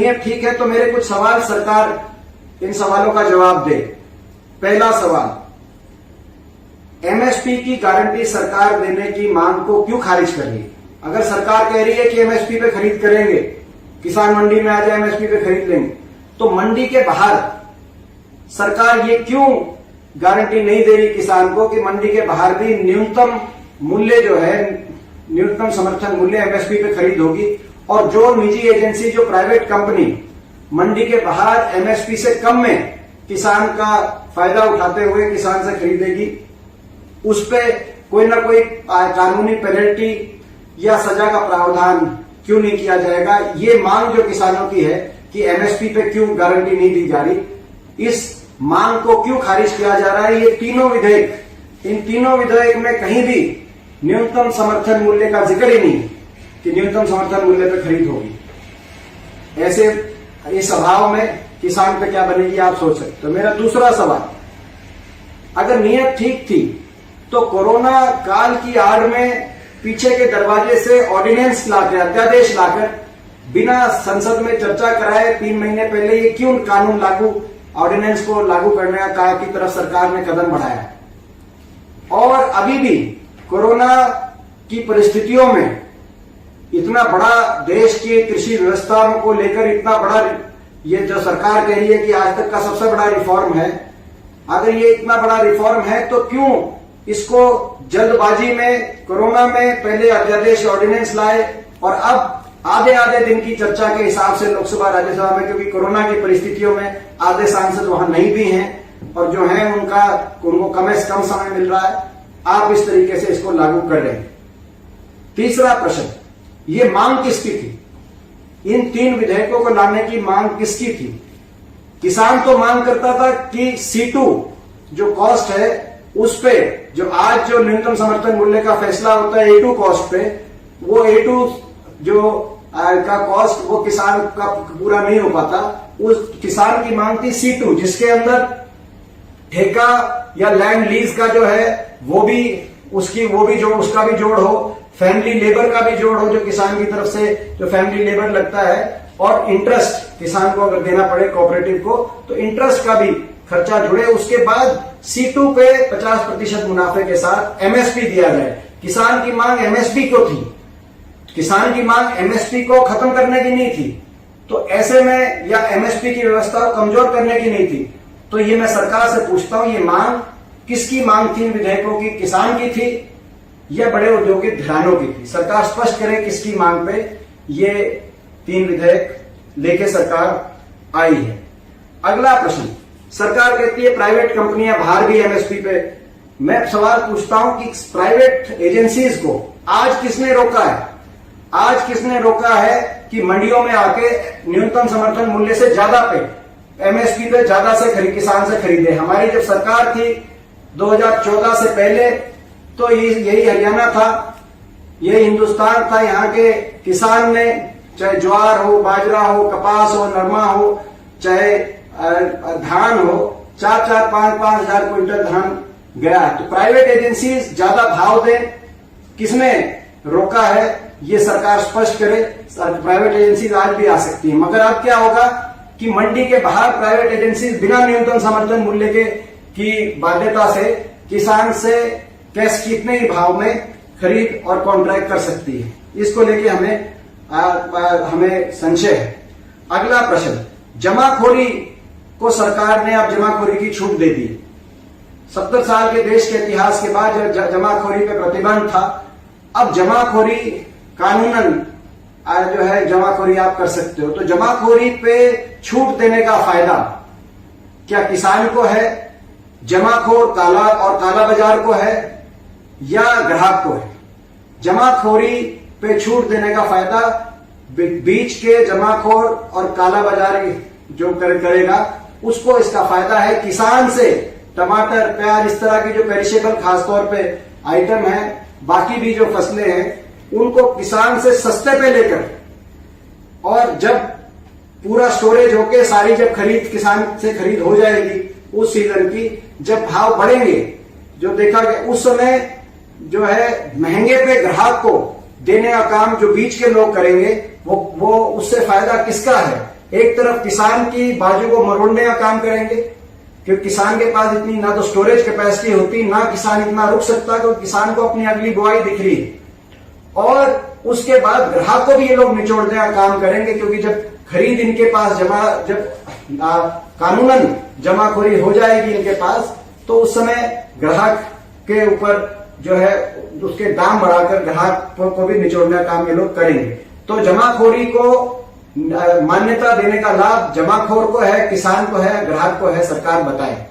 नियत ठीक है तो मेरे कुछ सवाल, सरकार इन सवालों का जवाब दे। पहला सवाल, एमएसपी की गारंटी सरकार देने की मांग को क्यों खारिज कर रही है? अगर सरकार कह रही है कि एमएसपी पे खरीद करेंगे, किसान मंडी में आ जाए एमएसपी पे खरीद लेंगे, तो मंडी के बाहर सरकार ये क्यों गारंटी नहीं दे रही किसान को कि मंडी के बाहर भी न्यूनतम मूल्य जो है, न्यूनतम समर्थन मूल्य एमएसपी पे खरीद होगी, और जो निजी एजेंसी, जो प्राइवेट कंपनी मंडी के बाहर एमएसपी से कम में किसान का फायदा उठाते हुए किसान से खरीदेगी, उस पे कोई ना कोई कानूनी पेनल्टी या सजा का प्रावधान क्यों नहीं किया जाएगा? ये मांग जो किसानों की है कि एमएसपी पे क्यों गारंटी नहीं दी जा रही, इस मांग को क्यों खारिज किया जा रहा है? ये तीनों विधेयक, इन तीनों विधेयक में कहीं भी न्यूनतम समर्थन मूल्य का जिक्र ही नहीं कि न्यूनतम समर्थन मूल्य पे खरीद होगी। ऐसे इस अभाव में किसान पे क्या बनेगी आप सोच सकते हो। मेरा दूसरा सवाल, अगर नियत ठीक थी तो कोरोना काल की आड़ में पीछे के दरवाजे से ऑर्डिनेंस लाकर, अध्यादेश लाकर, बिना संसद में चर्चा कराए 3 महीने पहले ये क्यों कानून लागू, ऑर्डिनेंस को लागू करने का की तरफ सरकार ने कदम बढ़ाया? और अभी भी कोरोना की परिस्थितियों में इतना बड़ा देश की कृषि व्यवस्था को लेकर इतना बड़ा, ये जो सरकार कह रही है कि आज तक का सबसे बड़ा रिफॉर्म है, अगर ये इतना बड़ा रिफॉर्म है तो क्यों इसको जल्दबाजी में, कोरोना में पहले अध्यादेश ऑर्डिनेंस लाए और अब आधे आधे दिन की चर्चा के हिसाब से लोकसभा राज्यसभा में, क्योंकि कोरोना की परिस्थितियों में आधे सांसद वहां नहीं भी हैं और जो है उनको कम से कम समय मिल रहा है, आप इस तरीके से इसको लागू कर रहे हैं। तीसरा प्रश्न, ये मांग किसकी थी? इन 3 विधेयकों को लाने की मांग किसकी थी? किसान तो मांग करता था कि C2 जो कॉस्ट है उस पे, जो आज जो न्यूनतम समर्थन मूल्य का फैसला होता है A2 कॉस्ट पे, वो A2 जो का कॉस्ट वो किसान का पूरा नहीं हो पाता। उस किसान की मांग थी C2, जिसके अंदर ठेका या लैंड लीज का जो है वो भी उसका भी जोड़ हो, फैमिली लेबर का भी जोड़ हो, जो किसान की तरफ से जो फैमिली लेबर लगता है, और इंटरेस्ट किसान को अगर देना पड़े कोऑपरेटिव को तो इंटरेस्ट का भी खर्चा जुड़े। उसके बाद C2 पे 50% मुनाफे के साथ एमएसपी दिया जाए। किसान की मांग एमएसपी को थी, किसान की मांग एमएसपी को खत्म करने की नहीं थी, तो ऐसे में, या एमएसपी की व्यवस्था को कमजोर करने की नहीं थी। तो ये मैं सरकार से पूछता हूं, ये मांग किसकी मांग थी? इन विधेयकों की किसान की थी या बड़े औद्योगिक घरानों की थी? सरकार स्पष्ट करे किसकी मांग पे ये 3 विधेयक लेके सरकार आई है। अगला प्रश्न, सरकार कहती है प्राइवेट कंपनियां बाहर भी एमएसपी पे। मैं सवाल पूछता हूं कि प्राइवेट एजेंसीज को आज किसने रोका है? आज किसने रोका है कि मंडियों में आके न्यूनतम समर्थन मूल्य से ज्यादा पे, एमएसपी पे ज्यादा से किसान से खरीदे? हमारी जब सरकार थी 2014 से पहले, तो यही हरियाणा था, यही हिंदुस्तान था। यहाँ के किसान ने, चाहे ज्वार हो, बाजरा हो, कपास हो, नरमा हो, चाहे धान हो, 4-4, 5-5 हजार क्विंटल धान गया। तो प्राइवेट एजेंसीज ज्यादा भाव दें, किसने रोका है? ये सरकार स्पष्ट करे। प्राइवेट एजेंसीज आज भी आ सकती है, मगर अब क्या होगा कि मंडी के बाहर प्राइवेट एजेंसीज बिना न्यूनतम समर्थन मूल्य की बाध्यता से किसान से कैश कितने ही भाव में खरीद और कॉन्ट्रैक्ट कर सकती है। इसको लेके हमें संशय है। अगला प्रश्न, जमाखोरी को सरकार ने अब जमाखोरी की छूट दे दी। 70 साल के देश के इतिहास के बाद जब जमाखोरी पे प्रतिबंध था, अब जमाखोरी कानूनन जो है जमाखोरी आप कर सकते हो। तो जमाखोरी पे छूट देने का फायदा क्या किसान को है, जमाखोर काला बाजार को है, या ग्राहक को है? जमाखोरी पे छूट देने का फायदा बीच के जमाखोर और काला बाजारी जो करेगा उसको इसका फायदा है। किसान से टमाटर, प्याज, इस तरह की जो पेरिशेबल खासतौर पे आइटम है, बाकी भी जो फसलें हैं, उनको किसान से सस्ते पे लेकर, और जब पूरा स्टोरेज होके सारी जब किसान से खरीद हो जाएगी उस सीजन की, जब भाव बढ़ेंगे, जो देखा गया उस समय जो है महंगे पे ग्राहक को देने का काम जो बीच के लोग करेंगे, वो उससे फायदा किसका है? एक तरफ किसान की बाजू को मरोड़ने का काम करेंगे, क्योंकि किसान के पास इतनी ना तो स्टोरेज कैपेसिटी होती, ना किसान इतना रुक सकता, क्योंकि किसान को अपनी अगली बुआई दिख रही है। और उसके बाद ग्राहक को भी ये लोग निचोड़ने का काम करेंगे, क्योंकि जब खरीद इनके पास जब कानूनन जमाखोरी हो जाएगी इनके पास, तो उस समय ग्राहक के ऊपर जो है उसके दाम बढ़ाकर ग्राहक को भी निचोड़ने का काम ये लोग करेंगे। तो जमाखोरी को मान्यता देने का लाभ जमाखोर को है, किसान को है, ग्राहक को है, सरकार बताए।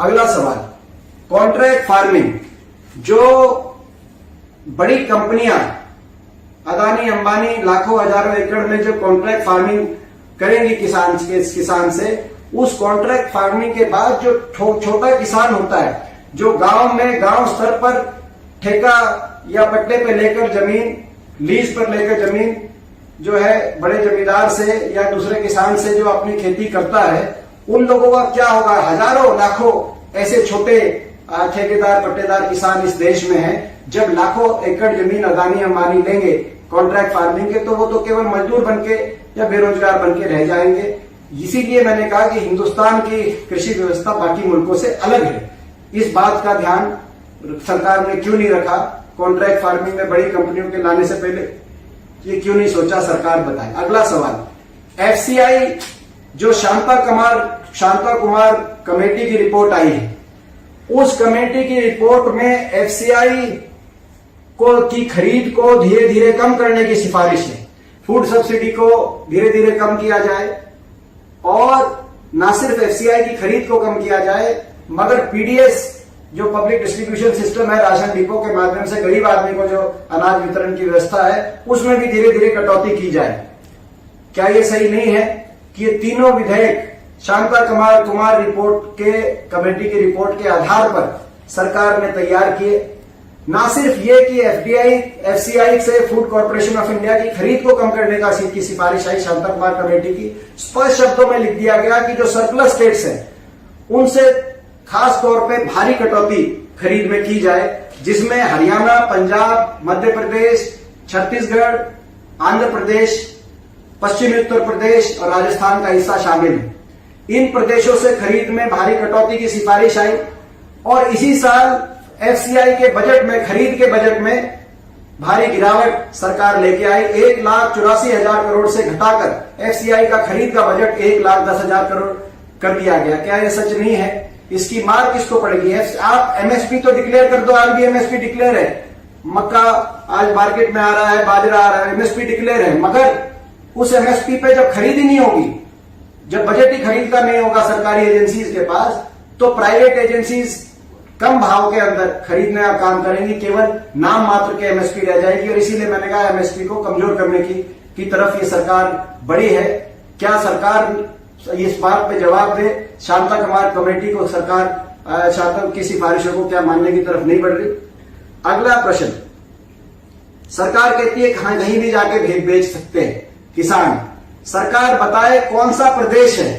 अगला सवाल, कॉन्ट्रैक्ट फार्मिंग। जो बड़ी कंपनियां अदानी अंबानी लाखों हजारों एकड़ में जो कॉन्ट्रैक्ट फार्मिंग करेंगी किसान से, उस कॉन्ट्रैक्ट फार्मिंग के बाद जो छोटा किसान होता है, जो गांव स्तर पर ठेका या पट्टे पे लेकर जमीन, लीज पर लेकर जमीन जो है बड़े जमींदार से या दूसरे किसान से जो अपनी खेती करता है, उन लोगों का क्या होगा? हजारों लाखों ऐसे छोटे ठेकेदार पट्टेदार किसान इस देश में हैं। जब लाखों एकड़ जमीन अदानी अंबानी लेंगे कॉन्ट्रैक्ट फार्मिंग के, तो वो तो केवल मजदूर बनके या बेरोजगार बनके रह जाएंगे। इसीलिए मैंने कहा कि हिंदुस्तान की कृषि व्यवस्था बाकी मुल्कों से अलग है। इस बात का ध्यान सरकार ने क्यों नहीं रखा? कॉन्ट्रैक्ट फार्मिंग में बड़ी कंपनियों के लाने से पहले ये क्यों नहीं सोचा? सरकार बताए। अगला सवाल, एफसीआई जो शांता कुमार कमेटी की रिपोर्ट आई है, उस कमेटी की रिपोर्ट में एफसीआई की खरीद को धीरे धीरे कम करने की सिफारिश है। फूड सब्सिडी को धीरे धीरे कम किया जाए, और न सिर्फ एफसीआई की खरीद को कम किया जाए, मगर पीडीएस जो पब्लिक डिस्ट्रीब्यूशन सिस्टम है, राशन डिपो के माध्यम से गरीब आदमी को जो अनाज वितरण की व्यवस्था है, उसमें भी धीरे धीरे कटौती की जाए। क्या ये सही नहीं है कि ये तीनों विधेयक शांता कुमार रिपोर्ट के कमेटी की रिपोर्ट के आधार पर सरकार ने तैयार किए? ना सिर्फ ये कि एफसीआई से फूड कॉर्पोरेशन ऑफ इंडिया की खरीद को कम करने की सिफारिश आई शांता कुमार कमेटी की, स्पष्ट शब्दों में लिख दिया गया कि जो सरप्लस स्टेट्स हैं उनसे खास तौर पे भारी कटौती खरीद में की जाए, जिसमें हरियाणा, पंजाब, मध्य प्रदेश, छत्तीसगढ़, आंध्र प्रदेश, पश्चिमी उत्तर प्रदेश और राजस्थान का हिस्सा शामिल है। इन प्रदेशों से खरीद में भारी कटौती की सिफारिश आई, और इसी साल एफसीआई के बजट में, खरीद के बजट में भारी गिरावट सरकार लेके आई। 1,84,000 करोड़ से घटाकर एफसीआई का खरीद का बजट 1,10,000 करोड़ कर दिया गया। क्या यह सच नहीं है? इसकी मार किसको पड़ेगी? आप एमएसपी तो डिक्लेयर कर दो, आज भी एमएसपी डिक्लेयर है, मक्का आज मार्केट में आ रहा है, बाजरा आ रहा है, एमएसपी डिक्लेयर है, मगर उस एमएसपी पे जब खरीद ही नहीं होगी, जब बजट ही खरीद का नहीं होगा सरकारी एजेंसीज के पास, तो प्राइवेट एजेंसीज कम भाव के अंदर खरीदने का काम करेंगी, केवल नाम मात्र के एमएसपी रह जाएगी। और इसीलिए मैंने कहा एमएसपी को कमजोर करने की तरफ ये सरकार बढ़ी है। क्या सरकार इस बात पे जवाब दे? शांता कुमार कमेटी को सरकार शांता की सिफारिशों को क्या मानने की तरफ नहीं बढ़ रही? अगला प्रश्न, सरकार कहती है कहीं भी जाके बेच सकते हैं किसान। सरकार बताए कौन सा प्रदेश है?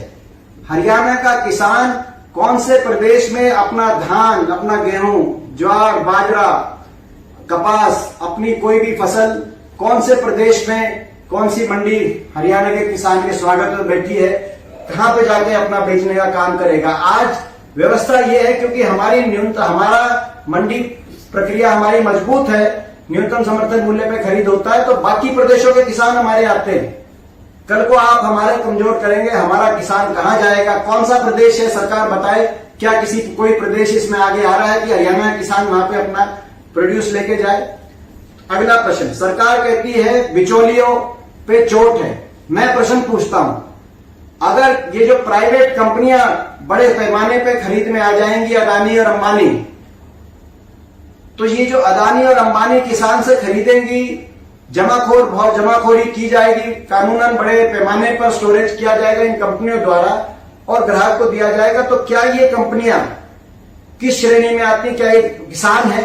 हरियाणा का किसान कौन से प्रदेश में अपना धान, अपना गेहूं, ज्वार, बाजरा, कपास, अपनी कोई भी फसल कौन से प्रदेश में, कौन सी मंडी हरियाणा के किसान के स्वागत में बैठी है, कहां पे जाके अपना बेचने का काम करेगा? आज व्यवस्था ये है, क्योंकि हमारा मंडी प्रक्रिया हमारी मजबूत है, न्यूनतम समर्थन मूल्य पे खरीद होता है, तो बाकी प्रदेशों के किसान हमारे आते हैं। कल को आप हमारे कमजोर करेंगे, हमारा किसान कहां जाएगा? कौन सा प्रदेश है? सरकार बताए। क्या कोई प्रदेश इसमें आगे आ रहा है कि हरियाणा किसान वहां पे अपना प्रोड्यूस लेके जाए? अगला प्रश्न, सरकार कहती है बिचौलियों पे चोट है। मैं प्रश्न पूछता हूं, अगर ये जो प्राइवेट कंपनियां बड़े पैमाने पे खरीद में आ जाएंगी, अदानी और अंबानी, तो ये जो अदानी और अंबानी किसान से खरीदेंगी, जमाखोरी की जाएगी, कानूनन बड़े पैमाने पर स्टोरेज किया जाएगा इन कंपनियों द्वारा और ग्राहक को दिया जाएगा, तो क्या ये कंपनियां किस श्रेणी में आती? क्या ये किसान है?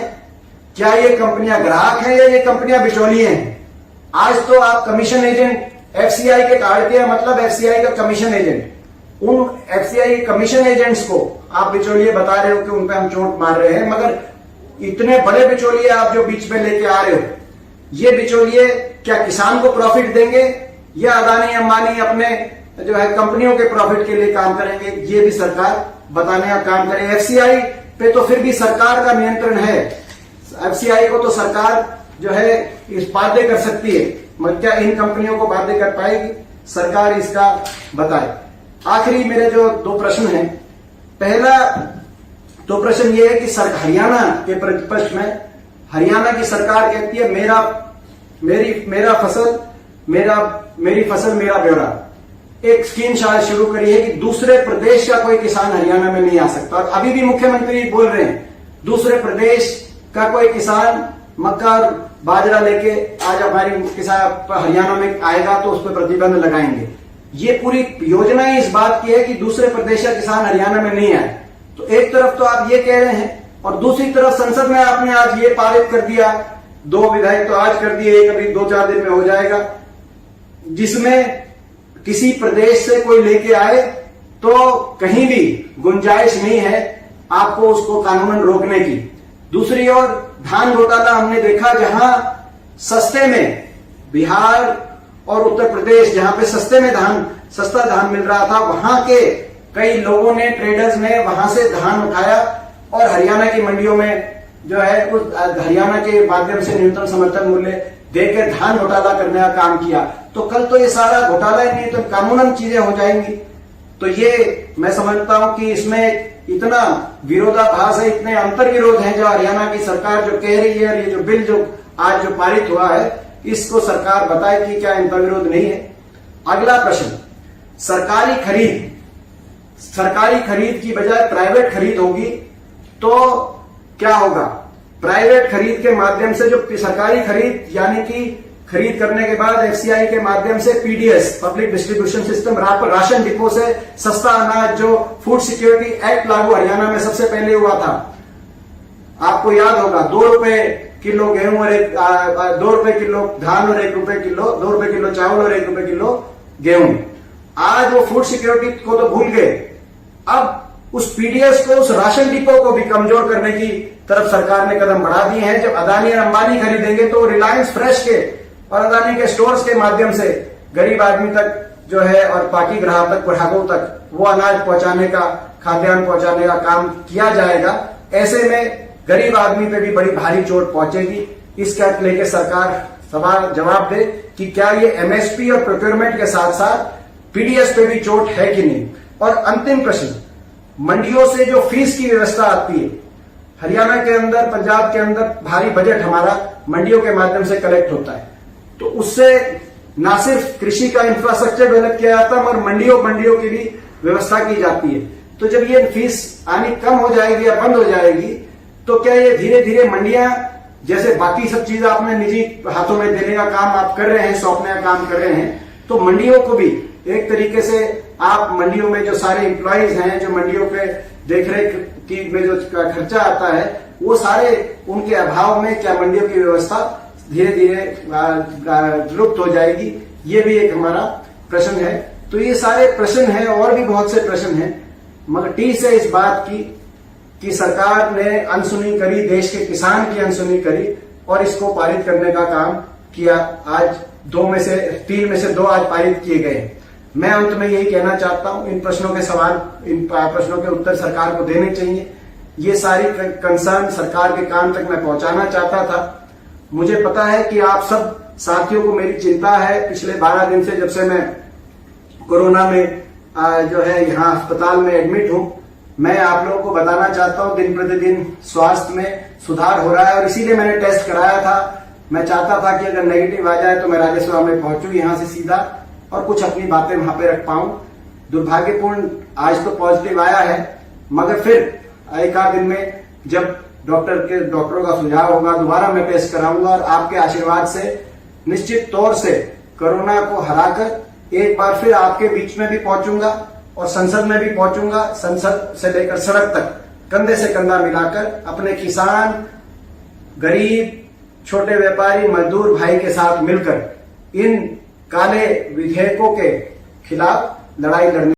क्या ये कंपनियां ग्राहक हैं या ये कंपनियां बिचौलिए हैं? आज तो आप कमीशन एजेंट, एफसीआई के कार्ड मतलब एफसीआई का कमीशन एजेंट, उन एफसीआई कमीशन एजेंट्स को आप बिचौलिए बता रहे हो कि उन पे हम चोट मार रहे हैं, मगर इतने बड़े बिचौलिए आप जो बीच में लेके आ रहे हो, ये बिचौलिए क्या किसान को प्रॉफिट देंगे या अदानी अंबानी अपने जो है कंपनियों के प्रॉफिट के लिए काम करेंगे, ये भी सरकार बताने का काम करे। एफसीआई पे तो फिर भी सरकार का नियंत्रण है, एफसीआई को तो सरकार जो है इस बाध्य कर सकती है, मगर क्या इन कंपनियों को बाध्य कर पाएगी? सरकार इसका बताए। आखिरी मेरे जो दो प्रश्न हैं, पहला तो प्रश्न ये है कि हरियाणा के प्रतिपक्ष में हरियाणा की सरकार कहती है मेरी फसल मेरा ब्यौरा। एक स्कीम शायद शुरू करी है कि दूसरे प्रदेश का कोई किसान हरियाणा में नहीं आ सकता, और अभी भी मुख्यमंत्री बोल रहे हैं दूसरे प्रदेश का कोई किसान मक्का और बाजरा लेके आज हमारी किसान हरियाणा में आएगा तो उस पर प्रतिबंध लगाएंगे। ये पूरी योजना ही इस बात की है कि दूसरे प्रदेश का किसान हरियाणा में नहीं आए। तो एक तरफ तो आप ये कह रहे हैं और दूसरी तरफ संसद में आपने आज ये पारित कर दिया, 2 विधेयक तो आज कर दिए, एक अभी 2-4 दिन में हो जाएगा, जिसमें किसी प्रदेश से कोई लेके आए तो कहीं भी गुंजाइश नहीं है आपको उसको कानूनन रोकने की। दूसरी ओर धान घोटाला हमने देखा, जहां सस्ते में बिहार और उत्तर प्रदेश, जहां पे सस्ता धान मिल रहा था, वहां के कई लोगों ने, ट्रेडर्स ने वहां से धान उठाया और हरियाणा की मंडियों में जो है उस हरियाणा के माध्यम से न्यूनतम समर्थन मूल्य देकर धान घोटाला करने का काम किया। तो कल तो ये सारा घोटाला ही नहीं तो कानूनन चीजें हो जाएंगी। तो ये मैं समझता हूं कि इसमें इतना विरोधाभास है, इतने अंतर विरोध हैं जो हरियाणा की सरकार जो कह रही है, और ये जो बिल जो आज जो पारित हुआ है इसको सरकार बताए कि क्या अंतर विरोध नहीं है। अगला प्रश्न, सरकारी खरीद की बजाय प्राइवेट खरीद होगी तो क्या होगा? प्राइवेट खरीद के माध्यम से जो सरकारी खरीद यानी कि खरीद करने के बाद एफसीआई के माध्यम से PDS, public distribution system, ration depot से सस्ता अनाज, जो फूड सिक्योरिटी एक्ट लागू हरियाणा में सबसे पहले हुआ था, आपको याद होगा, 2 रुपए किलो गेहूं और 2 रुपए किलो धान और 1 रुपए किलो, 2 रुपए किलो चावल और 1 रुपए किलो गेहूं। आज वो फूड सिक्योरिटी को तो भूल गए, अब उस पीडीएस को, उस राशन डिपो को भी कमजोर करने की तरफ सरकार ने कदम बढ़ा दिए हैं। जब अदानी और अंबानी खरीदेंगे तो रिलायंस फ्रेश के और अदानी के स्टोर्स के माध्यम से गरीब आदमी तक जो है और बाकी ग्राहकों तक वो अनाज पहुंचाने का, खाद्यान्न पहुंचाने का काम किया जाएगा। ऐसे में गरीब आदमी पे भी बड़ी भारी चोट पहुंचेगी। इसका लेके सरकार सवाल जवाब दे कि क्या ये एमएसपी और प्रोक्योरमेंट के साथ साथ पीडीएस पे भी चोट है कि नहीं। और अंतिम प्रश्न, मंडियों से जो फीस की व्यवस्था आती है, हरियाणा के अंदर, पंजाब के अंदर भारी बजट हमारा मंडियों के माध्यम से कलेक्ट होता है, तो उससे न सिर्फ कृषि का इंफ्रास्ट्रक्चर डेवलप किया जाता है, मगर मंडियों की भी व्यवस्था की जाती है। तो जब ये फीस आनी कम हो जाएगी या बंद हो जाएगी तो क्या ये धीरे धीरे मंडियां, जैसे बाकी सब चीज आपने निजी हाथों में देने का काम आप कर रहे हैं, सौंपने का काम कर रहे हैं, तो मंडियों को भी एक तरीके से आप मंडियों में जो सारे एम्प्लॉइज हैं, जो मंडियों पे देखरेख की में जो खर्चा आता है, वो सारे उनके अभाव में क्या मंडियों की व्यवस्था धीरे धीरे लुप्त हो जाएगी? ये भी एक हमारा प्रश्न है। तो ये सारे प्रश्न हैं, और भी बहुत से प्रश्न हैं, मगर टीस है इस बात की कि सरकार ने अनसुनी करी, देश के किसान की अनसुनी करी और इसको पारित करने का काम किया। आज 3 में से 2 आज पारित किए गए। मैं अंत में यही कहना चाहता हूं, इन प्रश्नों के उत्तर सरकार को देने चाहिए। ये सारी कंसर्न सरकार के कान तक मैं पहुंचाना चाहता था। मुझे पता है कि आप सब साथियों को मेरी चिंता है। पिछले 12 दिन से, जब से मैं कोरोना में जो है यहाँ अस्पताल में एडमिट हूं, मैं आप लोगों को बताना चाहता हूं दिन प्रतिदिन स्वास्थ्य में सुधार हो रहा है, और इसीलिए मैंने टेस्ट कराया था। मैं चाहता था कि अगर नेगेटिव आ जाए तो मैं राजस्व में पहुंचूं यहाँ से सीधा और कुछ अपनी बातें वहां पे रख पाऊं। दुर्भाग्यपूर्ण आज तो पॉजिटिव आया है, मगर फिर एक आध दिन में जब डॉक्टरों का सुझाव होगा दोबारा मैं टेस्ट कराऊंगा, और आपके आशीर्वाद से निश्चित तौर से कोरोना को हराकर एक बार फिर आपके बीच में भी पहुंचूंगा और संसद में भी पहुंचूंगा। संसद से लेकर सड़क तक कंधे से कंधा मिलाकर अपने किसान, गरीब, छोटे व्यापारी, मजदूर भाई के साथ मिलकर इन काले विधेयकों के खिलाफ लड़ाई लड़ने